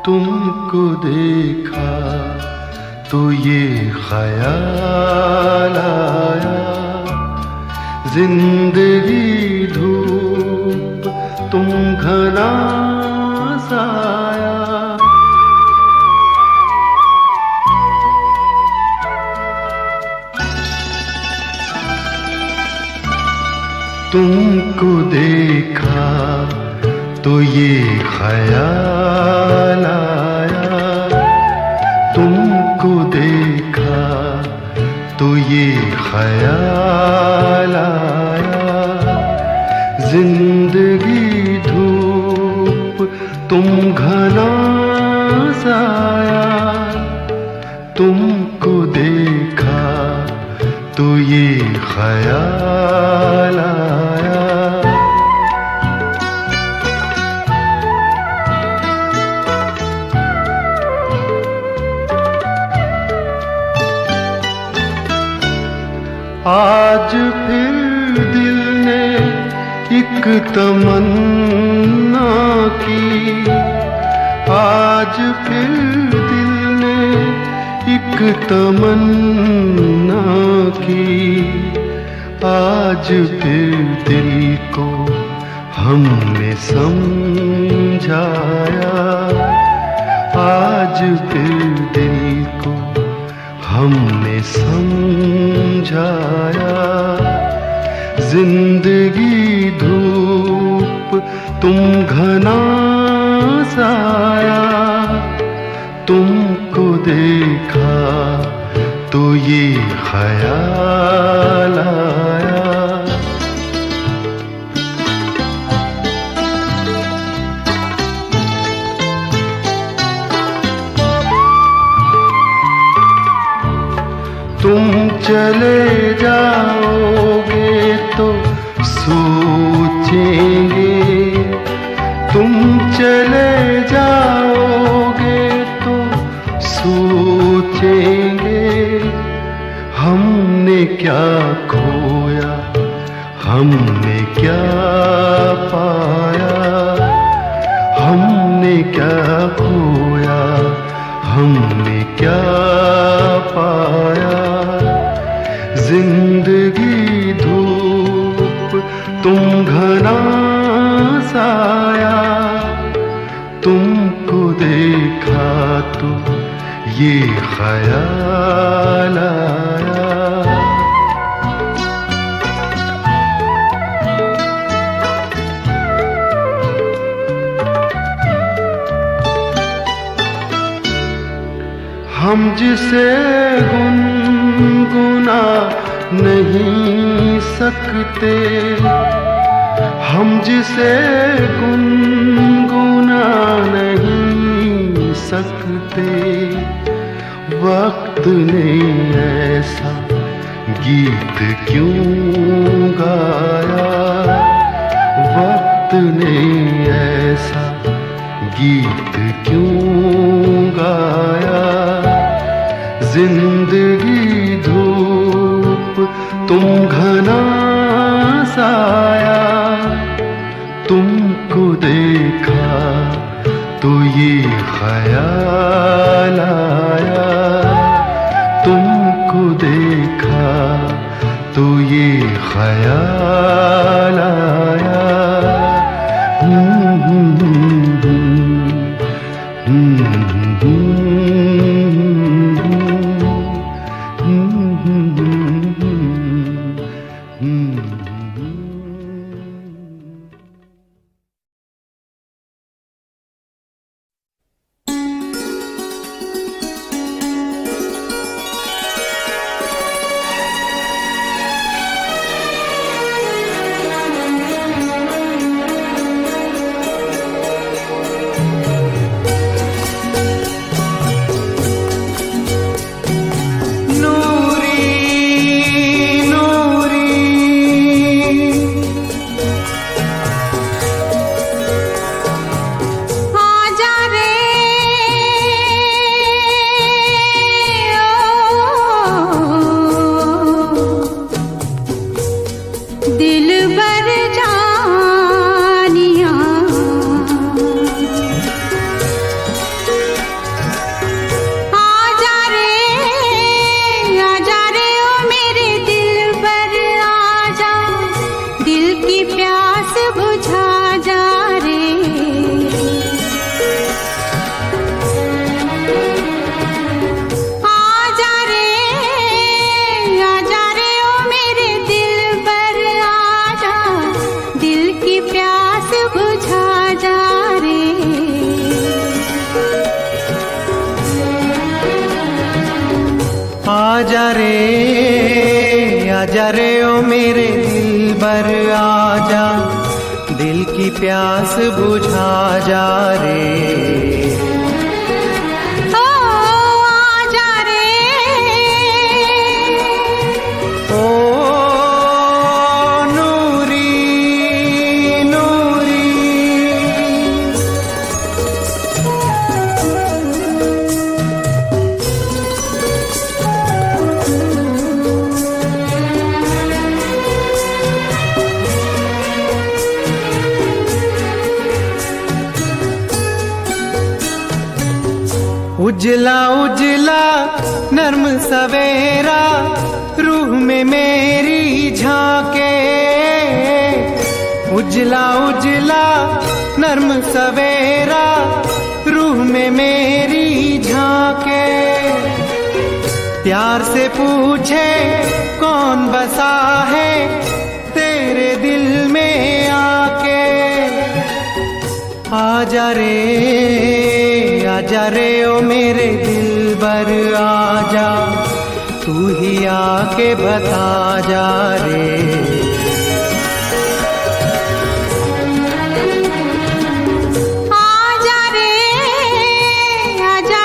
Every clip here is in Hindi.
तुमको देखा तो ये ख्याल आया, जिंदगी धूप तुम घना साया। तुमको देखा तो ये ख्याल आया, तुमको देखा तो ये ख्याल आया, जिंदगी धूप तुम घना साया। तुमको देखा तो ये ख्याल आया। आज फिर दिल ने एक तमन्ना की, आज फिर दिल ने एक तमन्ना की, आज फिर दिल को हमने समझाया, आज फिर दिल को हमने समझाया। जिंदगी धूप तुम घना साया, तुमको देखा तो ये ख्याल आया। तुम चले जाओगे तो सोचेंगे, तुम चले जाओगे तो सोचेंगे, हमने क्या खोया हमने क्या पाया, हमने क्या खोया हमने क्या पाया। जिंदगी धूप तुम घना साया, तुमको देखा तो ये ख्याल आया। हम जिसे गुनगुना नहीं सकते, हम जिसे गुनगुना नहीं सकते, वक्त ने ऐसा गीत क्यों गाया, वक्त ने ऐसा गीत क्यों गाया। जिंदगी धूप तुम घना साया, तुमको देखा तो ये ख्याल आया, तुमको देखा तो ये ख्याल आया। दिल बर जानिया आजा रे ओ मेरे दिल बर आजा, दिल की प्यास बुझा जा रे। आजा रे ओ मेरे दिल बर आजा, दिल की प्यास बुझा जा रे। आजा रे ओ मेरे दिल बर आजा, दिल की प्यास बुझा जा रे। ओ आजा रे ओ नूरी नूरी उजला उजला नर्म सवेरा रूह में मेरी झांके। उजला उजला नर्म सवेरा रूह में मेरी झांके। प्यार से पूछे कौन बसा है तेरे दिल में आके। आजा रे ओ मेरे दिल बर आजा, तू ही आके बता जा रे। आजा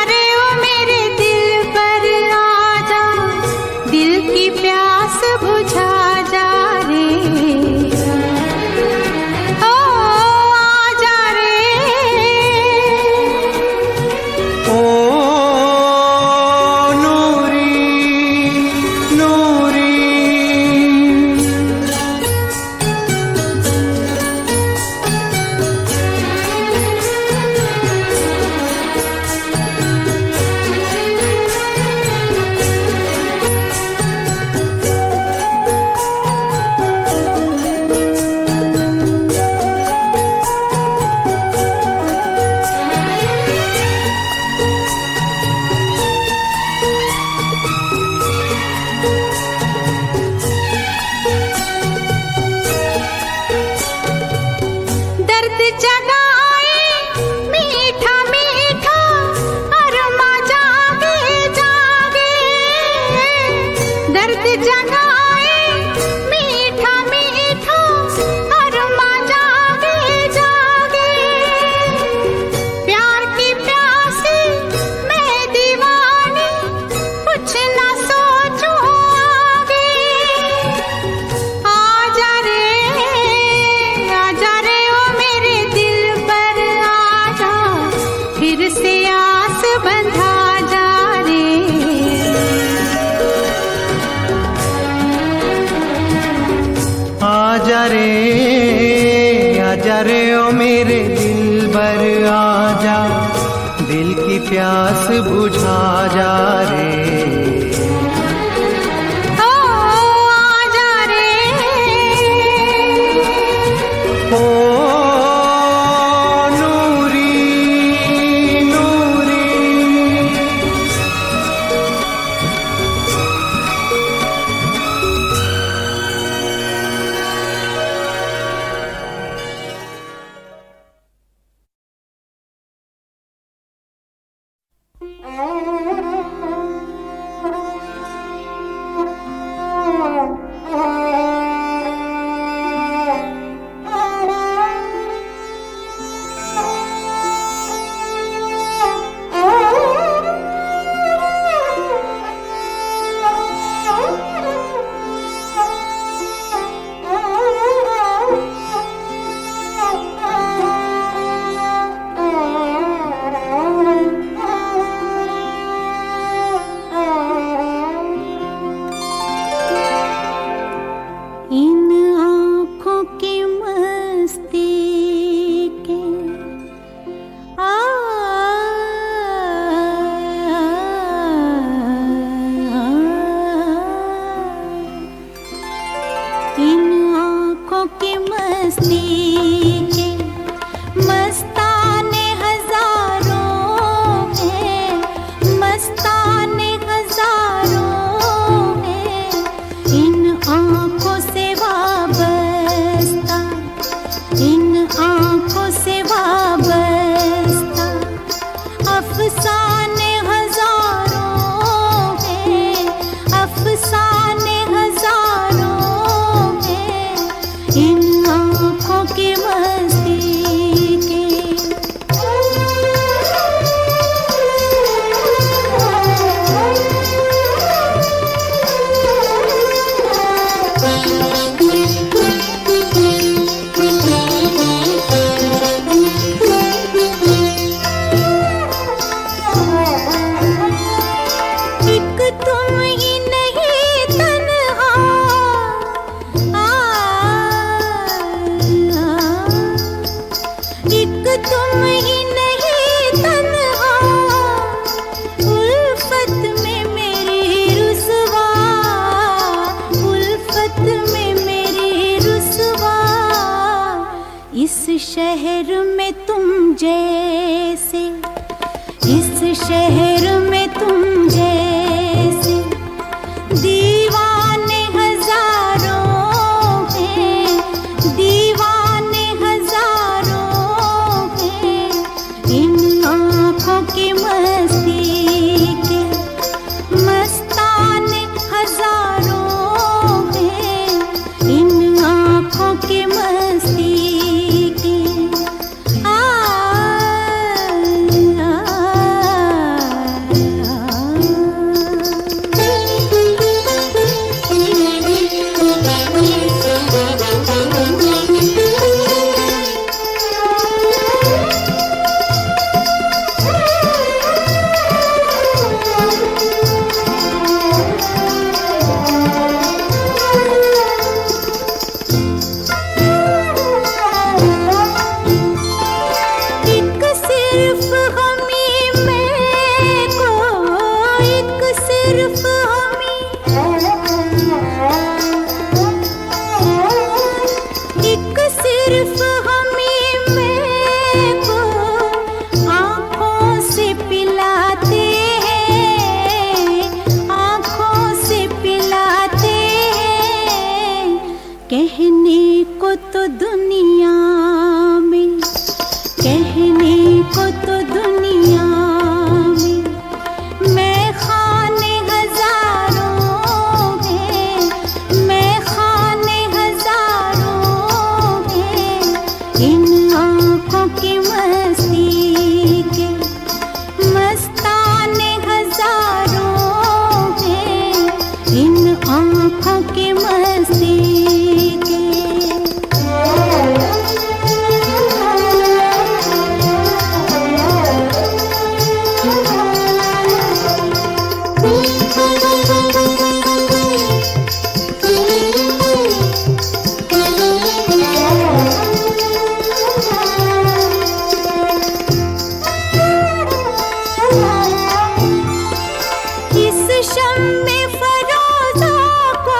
रे ओ मेरे दिल बर आजा, दिल की प्यास बुझा जा रे। ओ आजा रे ओ नूरी नूरी दर्द जगाए मीठा मीठा अरमा जागे जागे। दर्द जगाए मीठा मीठा अरमा जागे जागे। प्यार की प्यासी मैं दीवानी, कुछ ना सोचूं आगे। आजा रे ओ मेरे दिल पर आजा, फिर से आस बंधा जा रे। आजा रे ओ मेरे दिल बर आजा, दिल की प्यास बुझा जा रे। ओ आजा रे ओ नूरी नूरी आँखों की मस्ती के मस्ताने हजारों हैं, मस्ताने हजारों हैं, इन आँखों से वाबस्ता, इन आँखों से वाबस्ता अफसाने हजारों हैं, अफसाने हजारों हैं, इन आँखों की मस्ती के। एक तुम ही नहीं तन्हा, एक तुम ही नहीं तन्हा, उल्फत में मेरी रुसवा, उल्फत में मेरी रुसवा, इस शहर में तुम जैसे, इस शहर में तुम जैसे दीवाने हजारों हैं, दीवाने हजारों हैं, इन आँखों की मस्ती के मस्ताने हजारों हैं, इन आँखों की मस्ती के। एक सिर्फ हमी मैं को, एक सिर्फ हमी, एक सिर्फ हमी मैं को आँखों से पिलाते हैं, आँखों से पिलाते हैं, कहने को तो दुनिया में, कहने को तो दुनिया में मैं खाने हजारों हैं, मैं खाने हजारों हैं, इन आँखों की मस्ती के मस्ताने हजारों हैं, इन आँखों की मस्ती के। इस शम्मे फरोज़ा को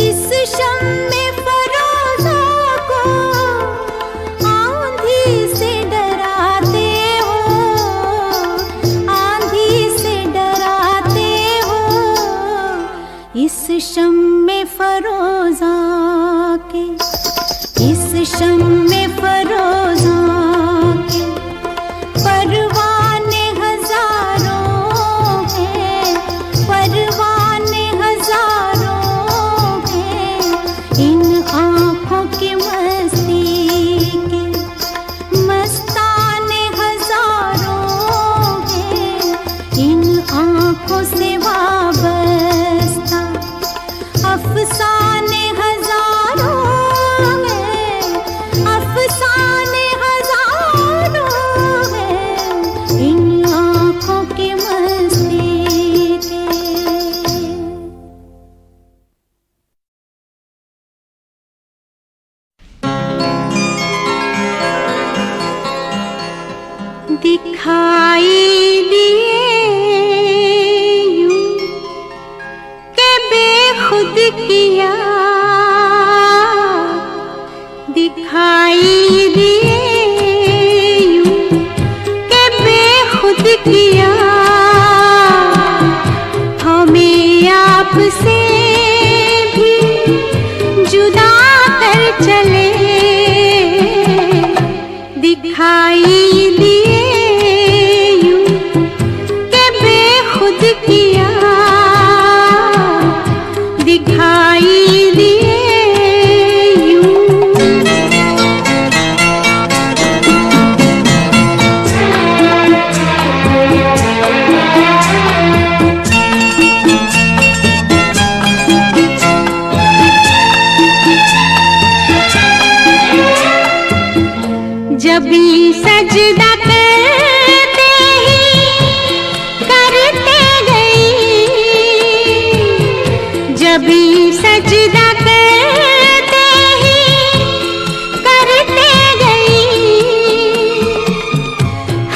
इस शम्मे फरोज़ा को आंधी से डराते हो, आंधी से डराते हो, इस शम्मे फरोज़ा के, इस शम्मे फरोज़ा के परवाने हजारों हैं, परवाने हजारों हैं, इन आँखों की मस्ती के मस्ताने हजारों हैं, इन आँखों से वाबस्ता अफसाने हजारों हैं, अफसाने हजारों हैं, इन आँखों की मस्ती के। दिखाई दिए यूं किया दिखाई दिए यूं के बेखुद किया हमें आपसे भी जुदा कर चले दिखाई दिए यूं के बेखुद किया दिखाई दिए यूं। जब भी सजदा करते ही करते गई जब भी सजदा करते ही करते गई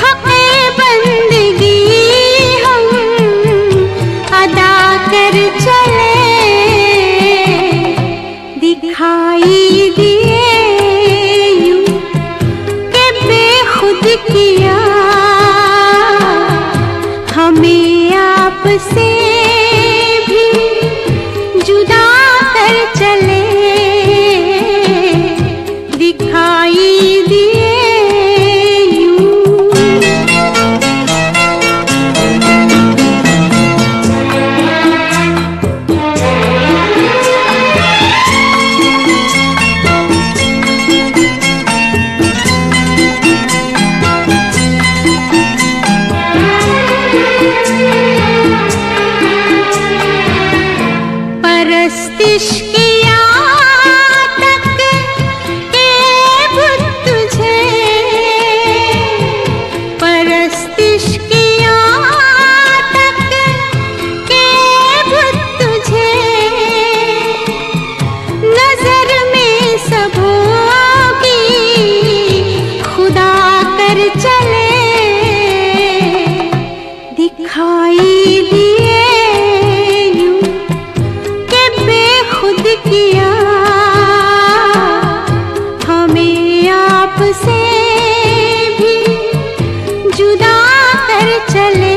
हक़े बंदगी हम अदा कर चले दिखाई दिए किया हमें आपसे भी जुदा कर चले दिखाई दिए यूं। परस्तिश किया तक के बुत तुझे परस्तिश किया तक के बुत तुझे नजर में सबों की खुदा कर चले दिखाई दिए खुद किया हमें आपसे भी जुदा कर चले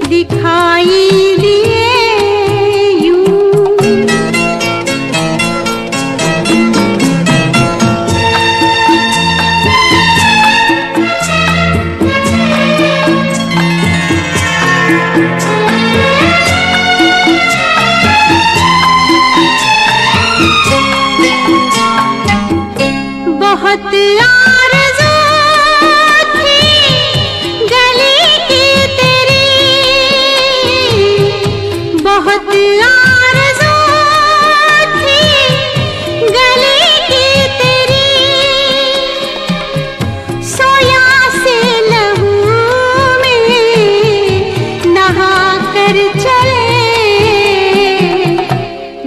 दिखाई दिए यूं। बहुत आरज़ू थी गली की तेरी बहुत आरज़ू थी गली की तेरी सोया से लहू में नहा कर चले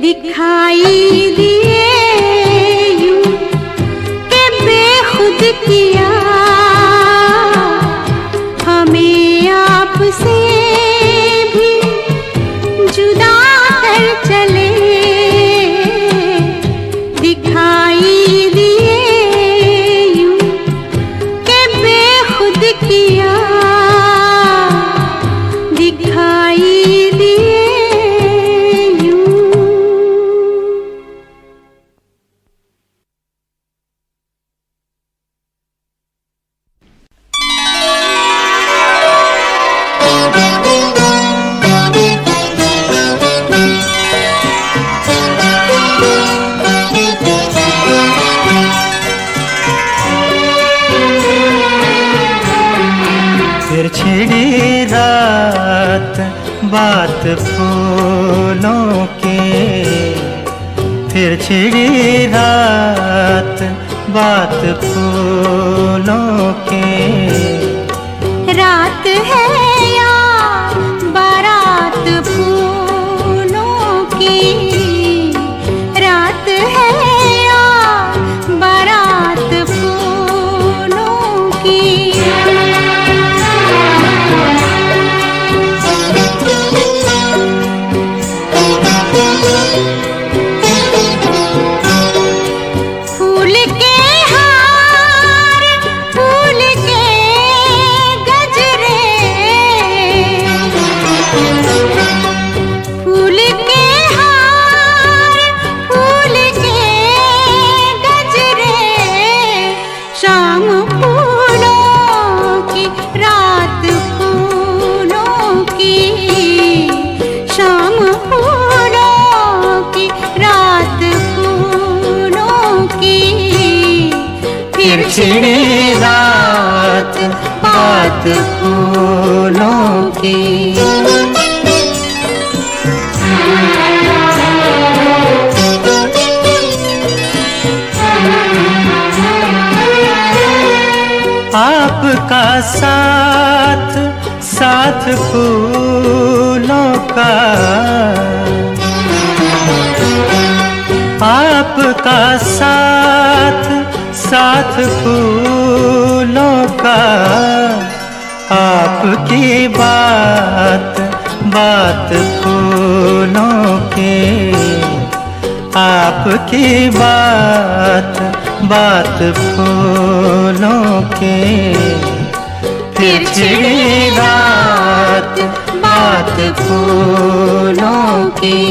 दिखाई दिए खुद किया हमें आपसे भी जुदा कर चले दिखाई दिए यूं के बेखुद किया दिखाई दिए यूं। फिर छिड़ी रात बात फूलों की फिर छिड़ी रात बात फूलों की रात है या बारात फूलों की रात है या बारात फूलों की की। आपका साथ साथ फूलों का, आपका साथ साथ फूलों का, आपकी बात बात फूलों की, आपकी बात बात फूलों की। फिर छिड़ी रात बात फूलों की।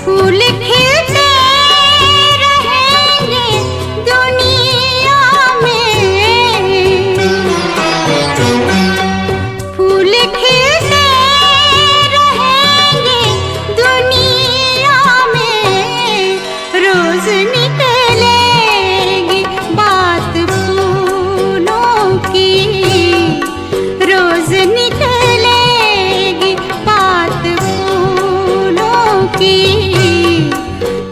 फूल खिलते रहेंगे दुनिया में, फूल खिलते रहेंगे दुनिया में। रोज निकलेगी बात फूलों की, रोज निकलेगी बात फूलों की।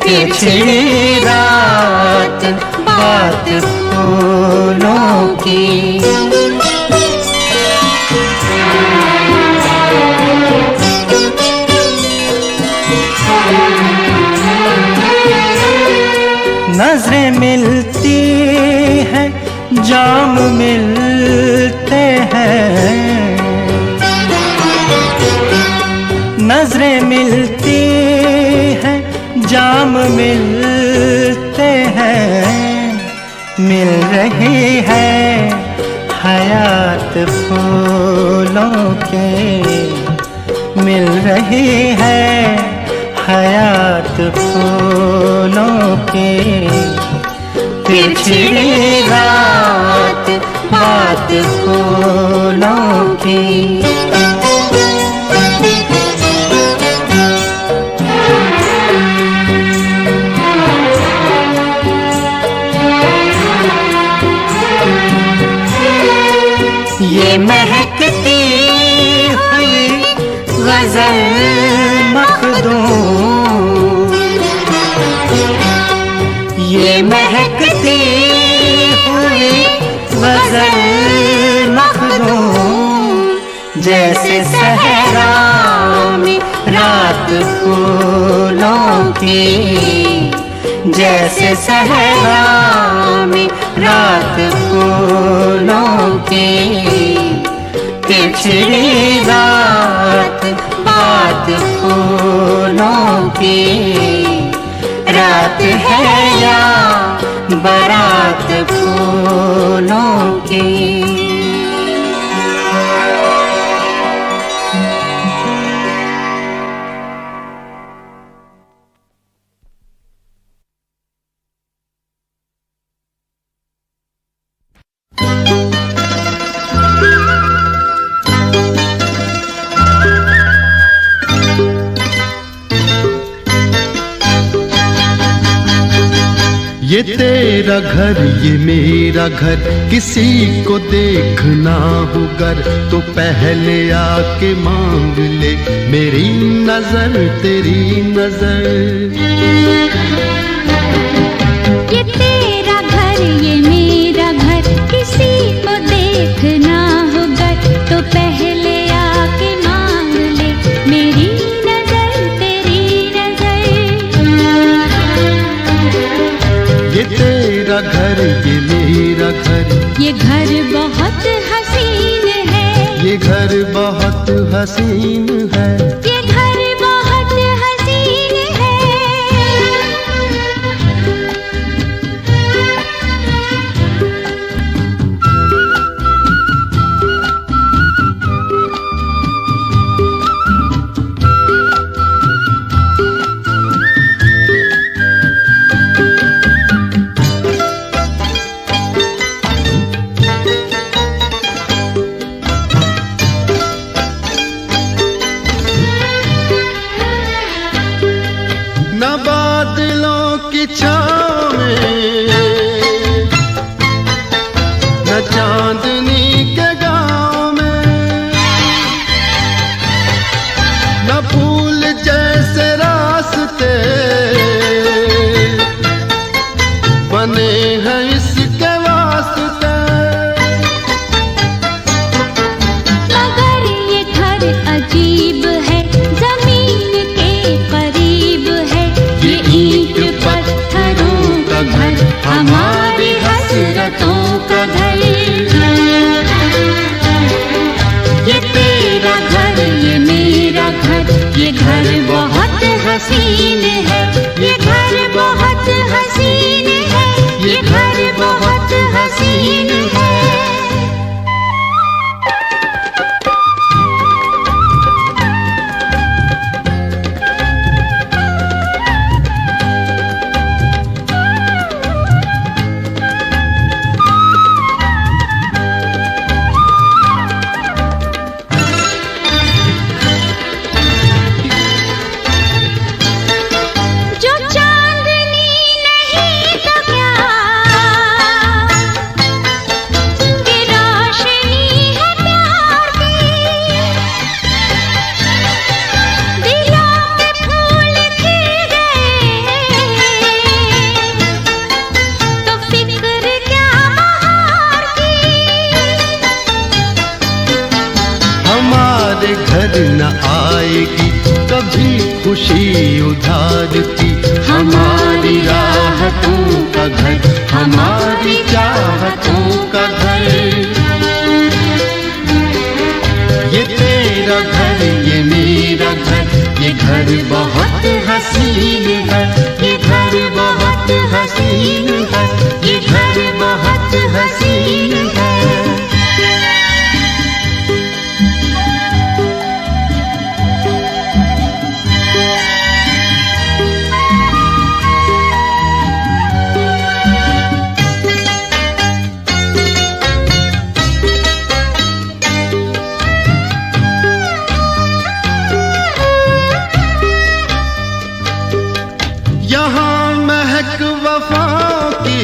फिर छिड़ी रात बात फूलों की। नजरें मिलती हैं, जाम मिलते हैं, नजरें मिलती हैं, जाम मिलते हैं। मिल रही है हयात फूलों के, मिल रही है हयात फूलों के। फिर छिड़ी रात बात फूलों की। ये महकती हुई गजल मखदूम, ये महकती हुई गजल मखदूम। जैसे सहरा में रात फूलों की, जैसे सहरा में रात फूलों की। फिर छिड़ी रात बात फूलों की। रात है या बारात फूलों की। ये तेरा घर ये मेरा घर, किसी को देखना हो गर तो पहले आके मांग ले मेरी नजर तेरी नजर। ये तेरा घर ये मेरा घर, किसी को देखना हो गर तो पहले आके मांग ले मेरी नजर तेरी नजर। ये तेरा घर ये मेरा घर, ये घर बहुत हसीन है, ये घर बहुत हसीन है, ये घर बहुत हसीन है। बादलों की छाँव में, न चांदनी के गाँव में, न फूल जैसे रास्ते बने हैं इसके वास्ते। मगर ये घर अजीब है, जमीन के करीब है, ये ईंट पत्थरों का घर, हमारी हसरतों का घर। ये तेरा घर, ये मेरा घर, ये घर बहुत हसीन है, ये घर बहुत हसीन है, ये घर बहुत हसीन है। जो चांदनी नहीं तो क्या, ये रोशनी है प्यार की। दिलों पे फूल खिल गए तो फिक्र क्या बहार की। हमारे घर न आएगी कभी खुशी उधार की, हमारी राहतों का घर, हमारी चाहतों का घर। ये तेरा घर, ये मेरा घर, ये घर बहुत हसीन है, ये घर बहुत हसीन है, ये घर बहुत हसीन है। यहाँ महक वफाओं की,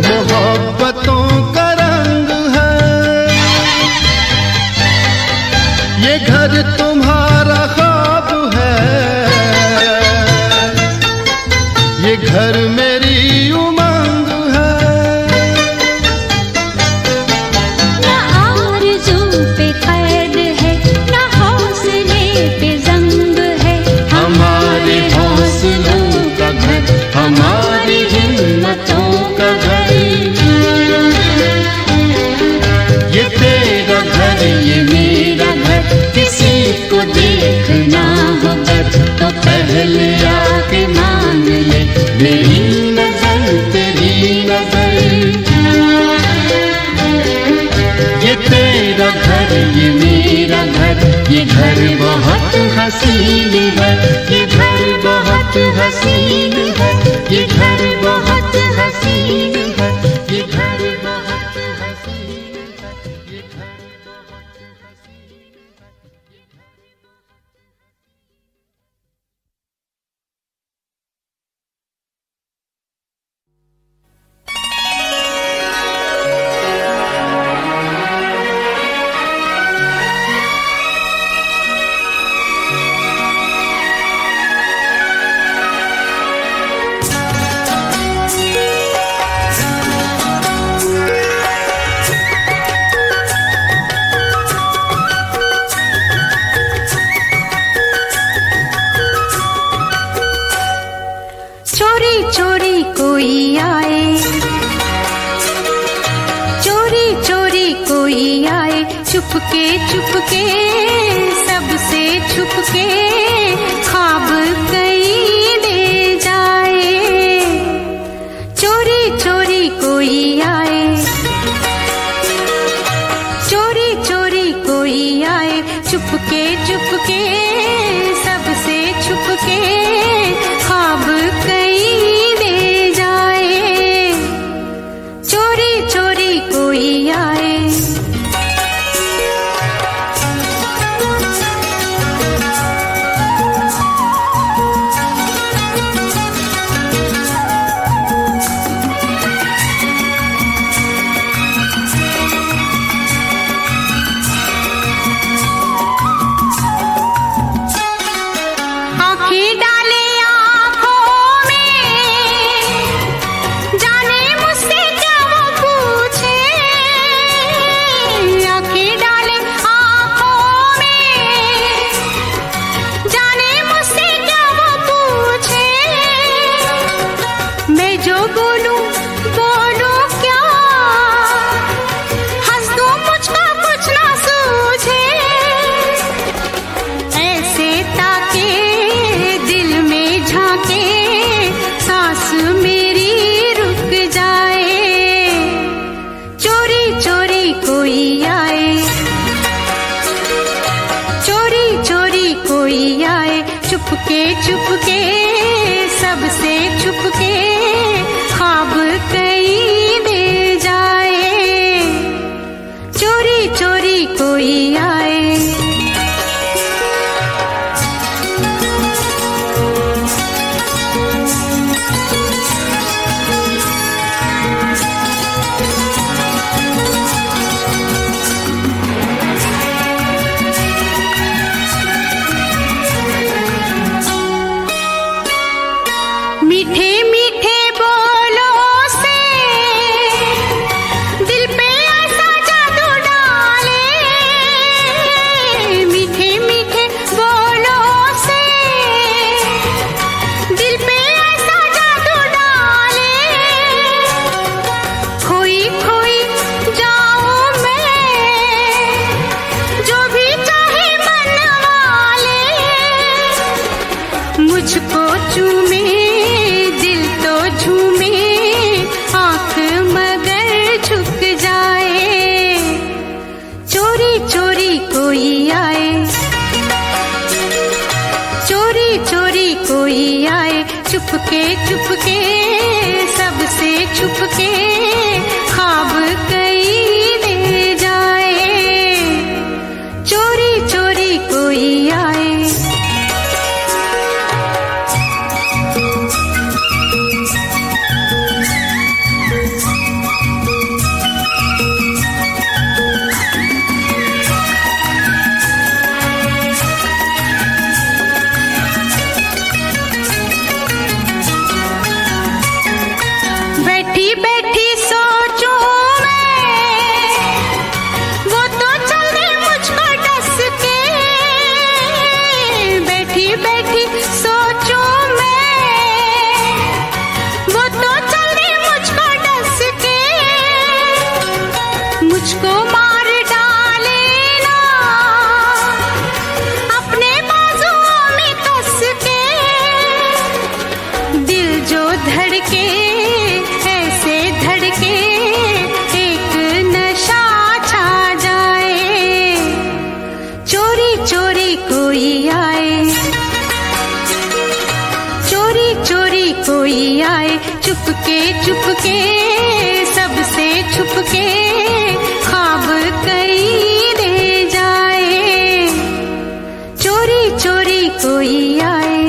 मोहब्बतों का रंग है। ये घर तुम्हारा ख्वाब है, ये घर मेरी उमंग है। न आरज़ू पे कैद है, न हौसले पे ज़ंग है, हमारे हौसलों का घर, हमारी हिम्मतों का घर। ये तेरा घर, ये मेरा घर, किसी को देखना हो घर तो पहले आके मांग ले मेरी नजर, तेरी नजर। ये तेरा घर, ये मेरा घर, ये घर बहुत हसीन है, ये घर बहुत हसीन है, ये घर बहुत हसीन है, ये घर बहुत हसीन है, ये घर बहुत हसीन है। चोरी चोरी कोई आए, चोरी चोरी कोई आए, चुपके चुपके सबसे छुपके ख्वाब कहीं ले जाए। चोरी चोरी कोई आए, चोरी चोरी कोई आए, चुपके चुपके सबसे छुपके ख्वाब कहीं ले जाए। चोरी चोरी कोई आए। डाले आँखों में, जाने मुझसे क्या वो पूछे। आँखें डाले आँखों में, जाने मुझसे क्या वो पूछे। मैं जो बोलूं बोलूं क्या, हंस दूं मुझको कुछ ना सूझे। ऐसे ताके दिल में झांके, सांस मेरी रुक जाए। चोरी चोरी कोई आए, चोरी चोरी कोई आए, चुपके चुपके सबसे छुपके, ख्वाब कहीं दे जाए। चोरी चोरी कोई आए। मीठे मीठे बोलों से दिल पे ऐसा जादू डाले। मीठे मीठे बोलों से दिल पे ऐसा जादू डाले। खोई खोई जाऊं मैं, जो भी चाहे मन वाले। मुझको चूमे दिल तो झूमे, आँख मगर झुक जाए। चोरी चोरी कोई आए, चोरी चोरी कोई आए, चुपके चुपके सबसे छुपके, ख्वाब कहीं ले जाए। चोरी चोरी कोई आए। बैठी बैठी सोचूं मैं, वो तो चल दे मुझको डस के। बैठी बैठी सोचूं मैं, वो तो चल दे मुझको डस के। मुझको मार डाले ना अपने बाजुओं में कस के। दिल जो धड़के ऐसे धड़के, एक नशा छा जाए। चोरी चोरी कोई आए, चोरी चोरी कोई आए, चुपके चुपके सबसे छुपके, ख्वाब कहीं दे जाए। चोरी चोरी कोई आए।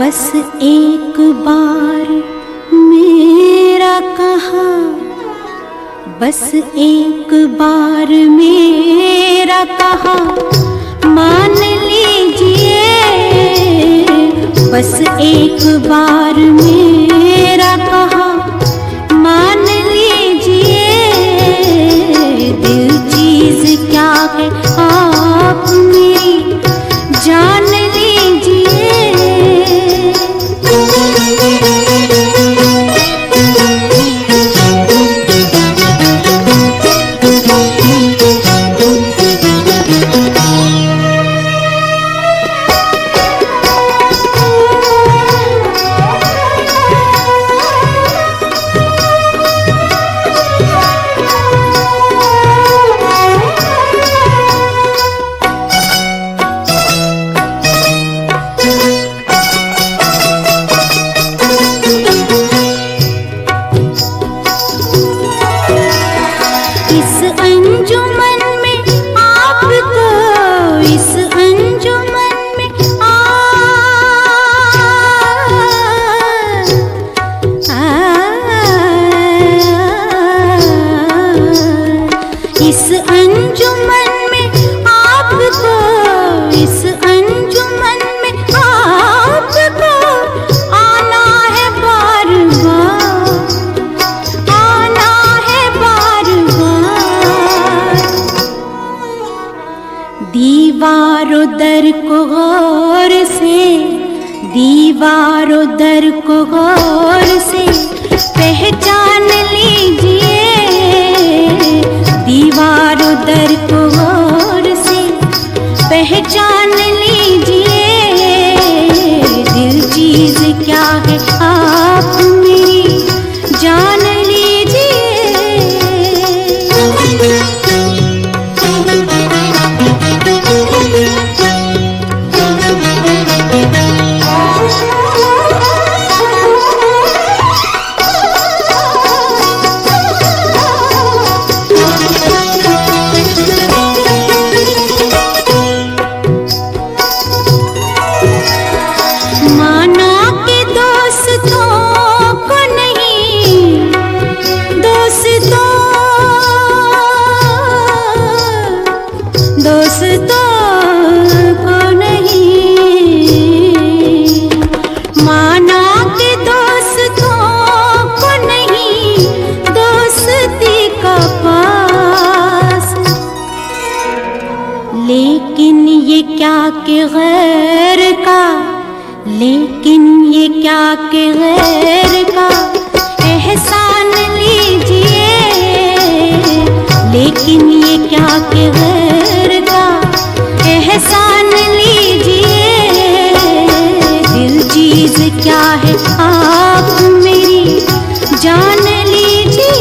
बस एक बार मेरा कहा, बस एक बार मेरा कहा मान लीजिए। बस एक बार मेरा कहा मान लीजिए। दिल चीज क्या है आप मेरी जान लीजिए। दीवारों दर को गौर से पहचान लीजिए, दीवारों दर को गौर से पहचान लीजिए। दिल चीज क्या है आप मेरी जान लीजिए। लेकिन ये क्या कि गैर का, लेकिन ये क्या कि गैर का एहसान लीजिए, लेकिन ये क्या कि गैर का एहसान लीजिए। दिल चीज क्या है आप मेरी जान लीजिए।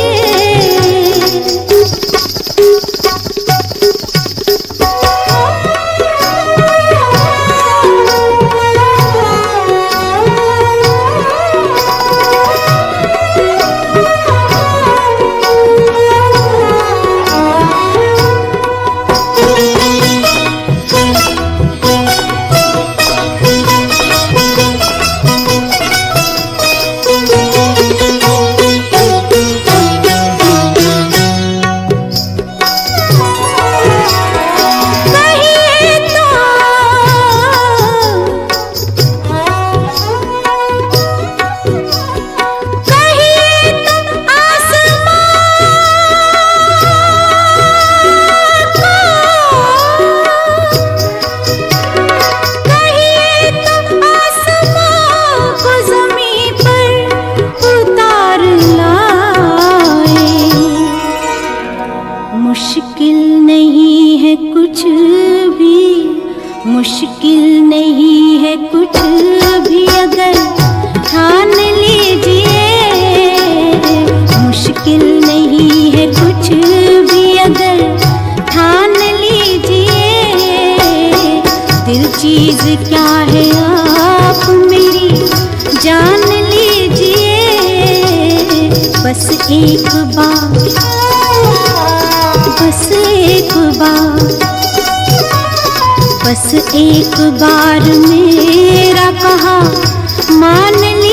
मुश्किल नहीं है कुछ भी, मुश्किल नहीं है कुछ भी अगर ठान लीजिए, मुश्किल नहीं है कुछ भी अगर ठान लीजिए। दिल चीज क्या है आप मेरी जान लीजिए। बस एक बार, बस एक बार, बस एक बार मेरा कहा मान ली।